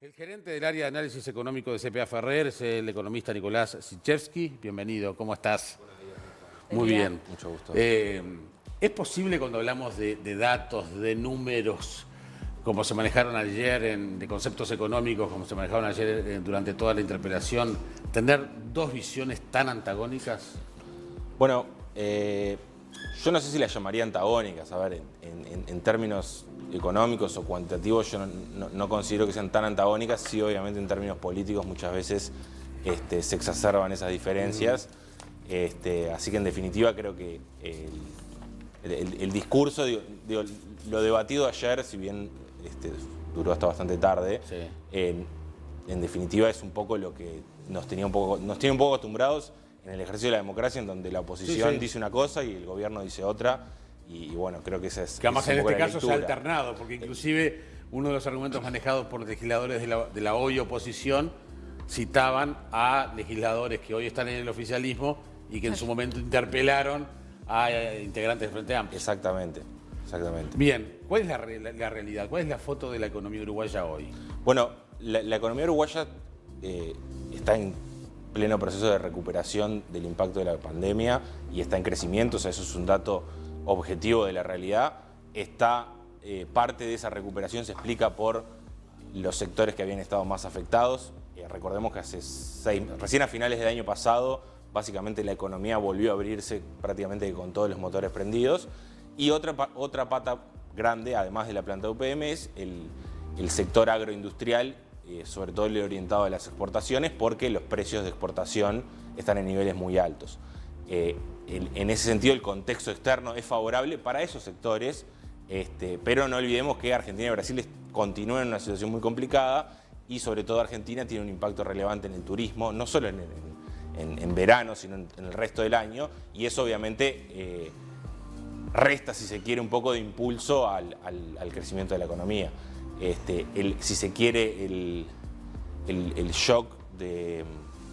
El gerente del área de análisis económico de CPA Ferrer es el economista Nicolás Sichevsky. Bienvenido, ¿cómo estás? Muy bien. Mucho gusto. ¿Es posible cuando hablamos de datos, de números, como se manejaron ayer, de conceptos económicos, como se manejaron ayer durante toda la interpelación, tener dos visiones tan antagónicas? Bueno, yo no sé si las llamaría antagónicas. A ver, en términos económicos o cuantitativos yo no considero que sean tan antagónicas. Sí, obviamente en términos políticos muchas veces se exacerban esas diferencias. Así que en definitiva creo que el discurso, digo, lo debatido ayer, si bien duró hasta bastante tarde, Sí. en definitiva es un poco lo que nos tiene un poco acostumbrados en el ejercicio de la democracia, en donde la oposición Sí. dice una cosa y el gobierno dice otra. Y bueno, creo que esa es. Que además esa es en un poco este la caso se ha lectura. alternado, porque inclusive uno de los argumentos manejados por legisladores de la hoy oposición citaban a legisladores que hoy están en el oficialismo y que en su momento interpelaron a integrantes del Frente Amplio. Exactamente. Bien, ¿cuál es la realidad? ¿Cuál es la foto de la economía uruguaya hoy? Bueno, la economía uruguaya está en pleno proceso de recuperación del impacto de la pandemia y está en crecimiento, o sea, eso es un dato objetivo de la realidad. Parte de esa recuperación se explica por los sectores que habían estado más afectados. Recordemos que recién a finales del año pasado, básicamente la economía volvió a abrirse prácticamente con todos los motores prendidos. Y otra pata grande, además de la planta de UPM, es el sector agroindustrial, sobre todo el orientado a las exportaciones, porque los precios de exportación están en niveles muy altos. En ese sentido, el contexto externo es favorable para esos sectores, pero no olvidemos que Argentina y Brasil continúan en una situación muy complicada y sobre todo Argentina tiene un impacto relevante en el turismo, no solo en verano, sino en el resto del año, y eso obviamente resta, si se quiere, un poco de impulso al crecimiento de la economía. Si se quiere, el shock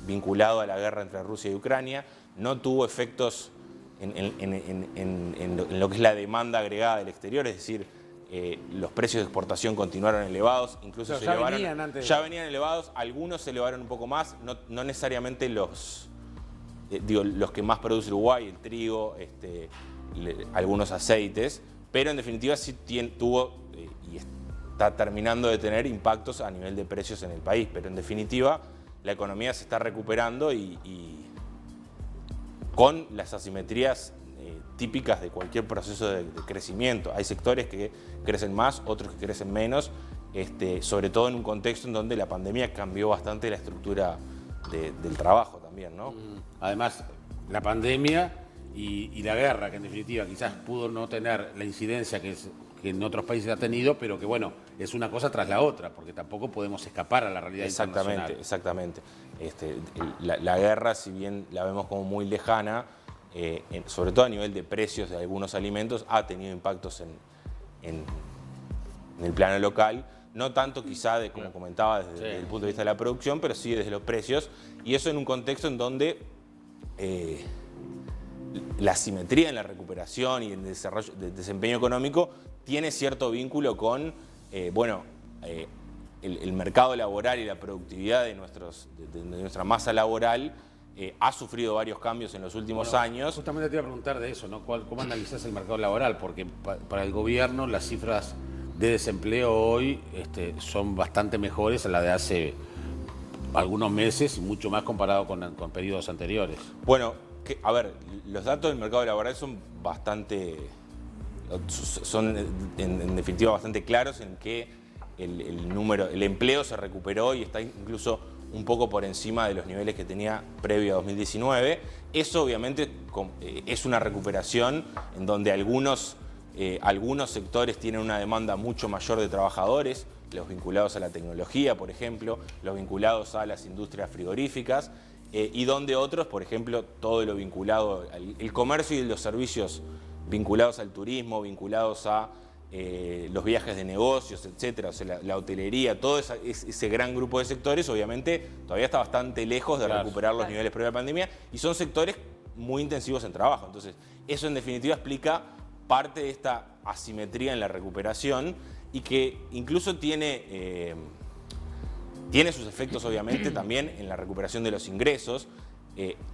vinculado a la guerra entre Rusia y Ucrania no tuvo efectos en lo que es la demanda agregada del exterior, es decir, los precios de exportación continuaron elevados, incluso O sea, ya venían elevados, algunos se elevaron un poco más, no necesariamente los que más produce Uruguay, el trigo, algunos aceites, pero en definitiva sí tuvo y está terminando de tener impactos a nivel de precios en el país, pero en definitiva la economía se está recuperando y con las asimetrías típicas de cualquier proceso de crecimiento. Hay sectores que crecen más, otros que crecen menos, sobre todo en un contexto en donde la pandemia cambió bastante la estructura del trabajo también, ¿no? Además, la pandemia y la guerra, que en definitiva quizás pudo no tener la incidencia que en otros países ha tenido, pero que bueno, es una cosa tras la otra, porque tampoco podemos escapar a la realidad internacional. Exactamente. La guerra, si bien la vemos como muy lejana, sobre todo a nivel de precios de algunos alimentos, ha tenido impactos en el plano local, no tanto quizá, como comentaba, desde el punto de vista de la producción, pero sí desde los precios, y eso en un contexto en donde la asimetría en la recuperación y en el desarrollo del desempeño económico tiene cierto vínculo con el mercado laboral y la productividad de nuestra masa laboral. Ha sufrido varios cambios en los últimos años. Justamente te iba a preguntar de eso, ¿no? ¿Cómo analizás el mercado laboral? Porque para el gobierno las cifras de desempleo hoy son bastante mejores a las de hace algunos meses y mucho más comparado con periodos anteriores. Bueno, a ver, los datos del mercado laboral son en definitiva bastante claros en que el empleo se recuperó y está incluso un poco por encima de los niveles que tenía previo a 2019. Eso obviamente es una recuperación en donde algunos sectores tienen una demanda mucho mayor de trabajadores, los vinculados a la tecnología, por ejemplo, los vinculados a las industrias frigoríficas, y donde otros, por ejemplo, todo lo vinculado al comercio y los servicios vinculados al turismo, vinculados a los viajes de negocios, etcétera, o sea, la hotelería, todo ese gran grupo de sectores, obviamente todavía está bastante lejos de recuperar los niveles previa a la pandemia y son sectores muy intensivos en trabajo. Entonces, eso en definitiva explica parte de esta asimetría en la recuperación y que incluso tiene tiene sus efectos obviamente también en la recuperación de los ingresos.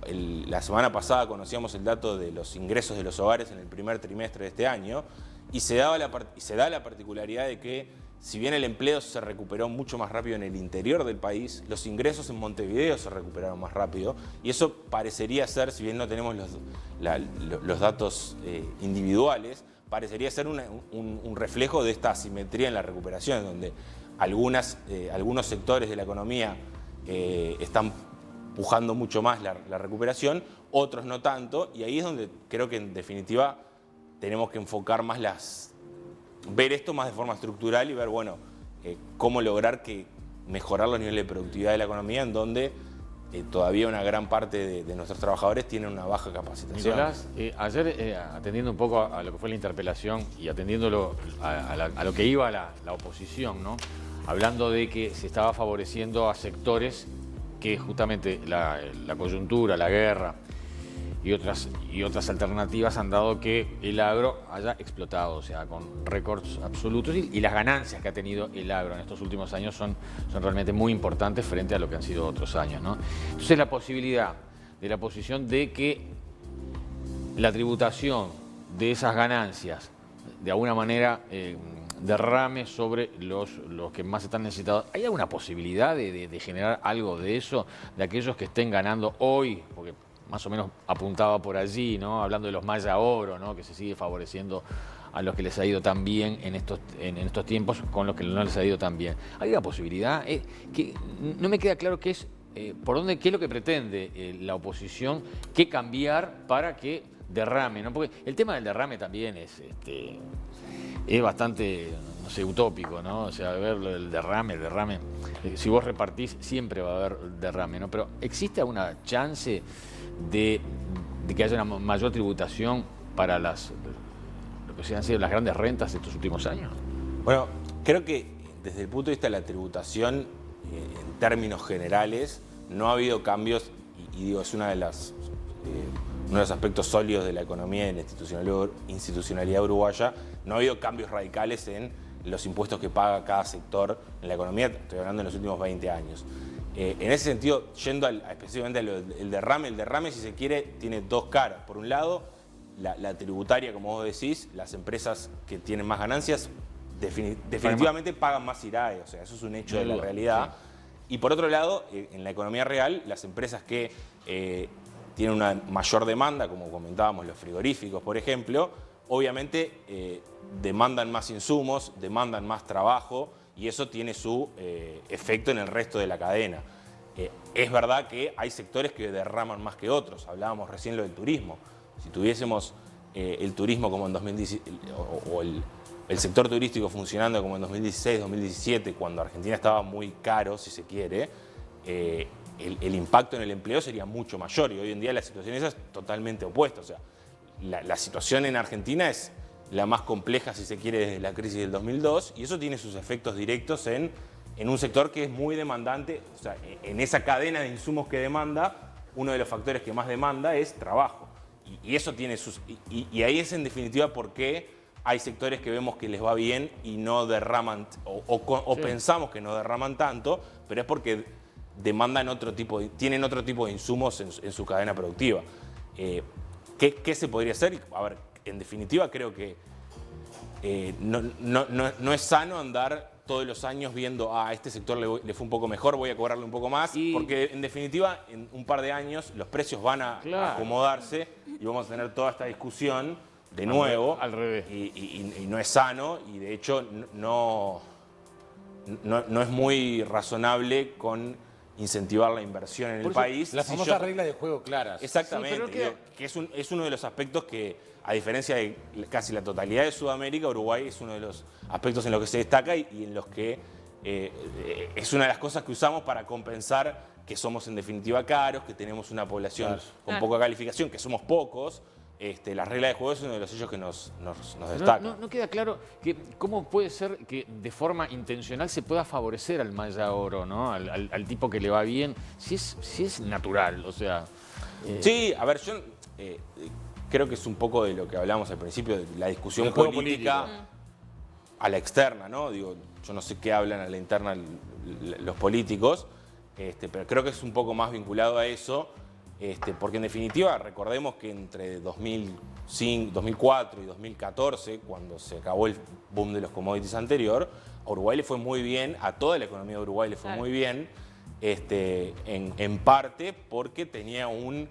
La semana pasada conocíamos el dato de los ingresos de los hogares en el primer trimestre de este año y se da la particularidad de que si bien el empleo se recuperó mucho más rápido en el interior del país, los ingresos en Montevideo se recuperaron más rápido y eso parecería ser, si bien no tenemos los datos individuales, parecería ser un reflejo de esta asimetría en la recuperación, donde algunos sectores de la economía están pujando mucho más la recuperación, otros no tanto, y ahí es donde creo que en definitiva tenemos que enfocar más ver esto más de forma estructural y ver, bueno, cómo lograr mejorar los niveles de productividad de la economía en donde todavía una gran parte de nuestros trabajadores tienen una baja capacitación. Nicolás, ayer atendiendo un poco a lo que fue la interpelación y atendiéndolo a lo que iba la oposición, ¿no? Hablando de que se estaba favoreciendo a sectores que justamente la coyuntura, la guerra y otras alternativas han dado que el agro haya explotado, o sea, con récords absolutos y las ganancias que ha tenido el agro en estos últimos años son realmente muy importantes frente a lo que han sido otros años, ¿no? Entonces la posibilidad de la oposición de que la tributación de esas ganancias de alguna manera derrame sobre los que más están necesitados. ¿Hay alguna posibilidad de generar algo de eso, de aquellos que estén ganando hoy? Porque más o menos apuntaba por allí, ¿no? Hablando de los Maya Oro, ¿no? Que se sigue favoreciendo a los que les ha ido tan bien en estos tiempos con los que no les ha ido tan bien. ¿Hay una posibilidad? Que no me queda claro qué es lo que pretende la oposición, qué cambiar para que derrame, ¿no? Porque el tema del derrame también es bastante, no sé, utópico, ¿no? O sea, ver el derrame, si vos repartís siempre va a haber derrame, ¿no? Pero ¿existe alguna chance de que haya una mayor tributación para lo que han sido las grandes rentas de estos últimos años? Bueno, creo que desde el punto de vista de la tributación, en términos generales, no ha habido cambios, y digo, es uno de los aspectos sólidos de la economía y de la institucionalidad uruguaya. No ha habido cambios radicales en los impuestos que paga cada sector en la economía, estoy hablando en los últimos 20 años. En ese sentido, yendo específicamente al derrame, si se quiere, tiene dos caras. Por un lado, la tributaria, como vos decís, las empresas que tienen más ganancias definitivamente pagan más IRAE, o sea, eso es un hecho de la realidad. Sí. Y por otro lado, en la economía real, las empresas que tienen una mayor demanda, como comentábamos, los frigoríficos, por ejemplo, obviamente demandan más insumos, demandan más trabajo y eso tiene su efecto en el resto de la cadena. Es verdad que hay sectores que derraman más que otros. Hablábamos recién lo del turismo. Si tuviésemos el turismo como en 2010 o el sector turístico funcionando como en 2016, 2017, cuando Argentina estaba muy caro, si se quiere, el impacto en el empleo sería mucho mayor y hoy en día la situación es totalmente opuesta. O sea, la situación en Argentina es la más compleja, si se quiere, desde la crisis del 2002 y eso tiene sus efectos directos en un sector que es muy demandante. O sea, en esa cadena de insumos que demanda, uno de los factores que más demanda es trabajo. Y eso tiene sus... Y ahí es en definitiva por qué hay sectores que vemos que les va bien y no derraman, o pensamos que no derraman tanto, pero es porque demandan tienen otro tipo de insumos en su cadena productiva. ¿Qué se podría hacer? A ver, en definitiva creo que no es sano andar todos los años viendo a este sector le fue un poco mejor, voy a cobrarle un poco más, porque en definitiva en un par de años los precios van a acomodarse y vamos a tener toda esta discusión de nuevo. Al revés. Y no es sano y de hecho no es muy razonable con incentivar la inversión en el país. La famosa regla de juego claras. Exactamente, que es uno de los aspectos que, a diferencia de casi la totalidad de Sudamérica, Uruguay es uno de los aspectos en los que se destaca y en los que es una de las cosas que usamos para compensar que somos en definitiva caros, que tenemos una población con poca calificación, que somos pocos. La regla de juego es uno de los sellos que nos destaca. No queda claro cómo puede ser que de forma intencional se pueda favorecer al Maya Oro, ¿no? Al tipo que le va bien, si es natural, o sea... Sí, a ver, yo creo que es un poco de lo que hablamos al principio, de la discusión política. a la externa, ¿no? Digo, yo no sé qué hablan a la interna los políticos, pero creo que es un poco más vinculado a eso, porque en definitiva recordemos que entre 2004 y 2014, cuando se acabó el boom de los commodities anterior, a Uruguay le fue muy bien, a toda la economía de Uruguay le fue muy bien, en parte porque tenía un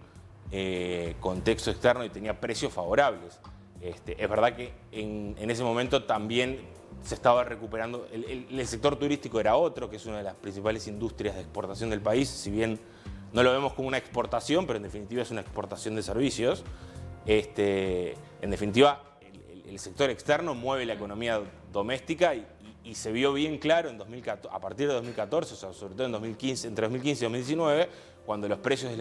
contexto externo y tenía precios favorables. Es verdad que en ese momento también se estaba recuperando, el sector turístico era otro, que es una de las principales industrias de exportación del país, si bien no lo vemos como una exportación, pero en definitiva es una exportación de servicios. En definitiva, el sector externo mueve la economía doméstica y se vio bien claro a partir de 2014, o sea, sobre todo en 2015, entre 2015 y 2019, cuando los precios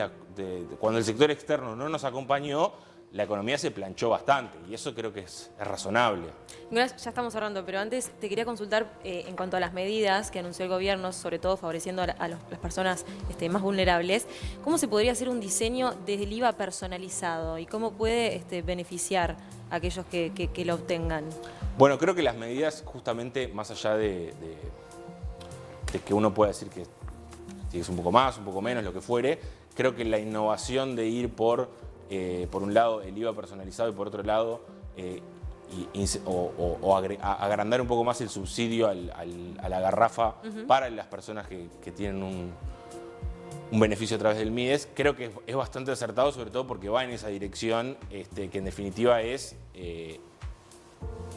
cuando el sector externo no nos acompañó, la economía se planchó bastante y eso creo que es razonable. Nicolás, ya estamos hablando, pero antes te quería consultar en cuanto a las medidas que anunció el gobierno, sobre todo favoreciendo a las personas más vulnerables. ¿Cómo se podría hacer un diseño del IVA personalizado y cómo puede beneficiar a aquellos que lo obtengan? Bueno, creo que las medidas justamente, más allá de que uno pueda decir que es un poco más, un poco menos, lo que fuere, creo que la innovación de ir por un lado el IVA personalizado y por otro lado agrandar un poco más el subsidio a la garrafa para las personas que tienen un beneficio a través del MIDES, creo que es bastante acertado, sobre todo porque va en esa dirección, que en definitiva es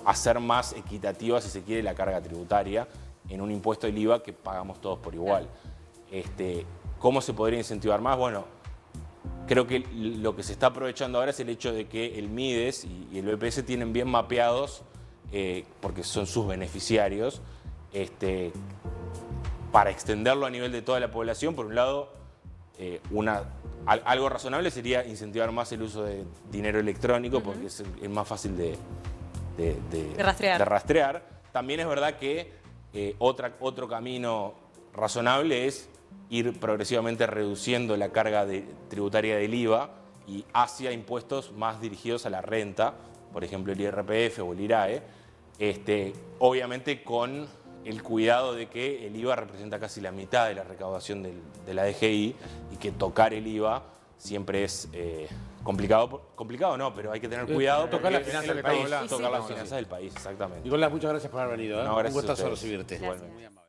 hacer más equitativa, si se quiere, la carga tributaria en un impuesto del IVA que pagamos todos por igual. ¿Cómo se podría incentivar más? Bueno, creo que lo que se está aprovechando ahora es el hecho de que el MIDES y el BPS tienen bien mapeados, porque son sus beneficiarios, para extenderlo a nivel de toda la población. Por un lado, algo razonable sería incentivar más el uso de dinero electrónico, porque es más fácil de rastrear. También es verdad que otro camino razonable es ir progresivamente reduciendo la carga tributaria del IVA y hacia impuestos más dirigidos a la renta, por ejemplo el IRPF o el IRAE, obviamente con el cuidado de que el IVA representa casi la mitad de la recaudación de la DGI y que tocar el IVA siempre es complicado no, pero hay que tener cuidado. Tocar las finanzas del país. Tocar las finanzas del país, exactamente. Nicolás, muchas gracias por haber venido. No, gracias un gustazo a ustedes. recibirte. Gracias. Muy amable.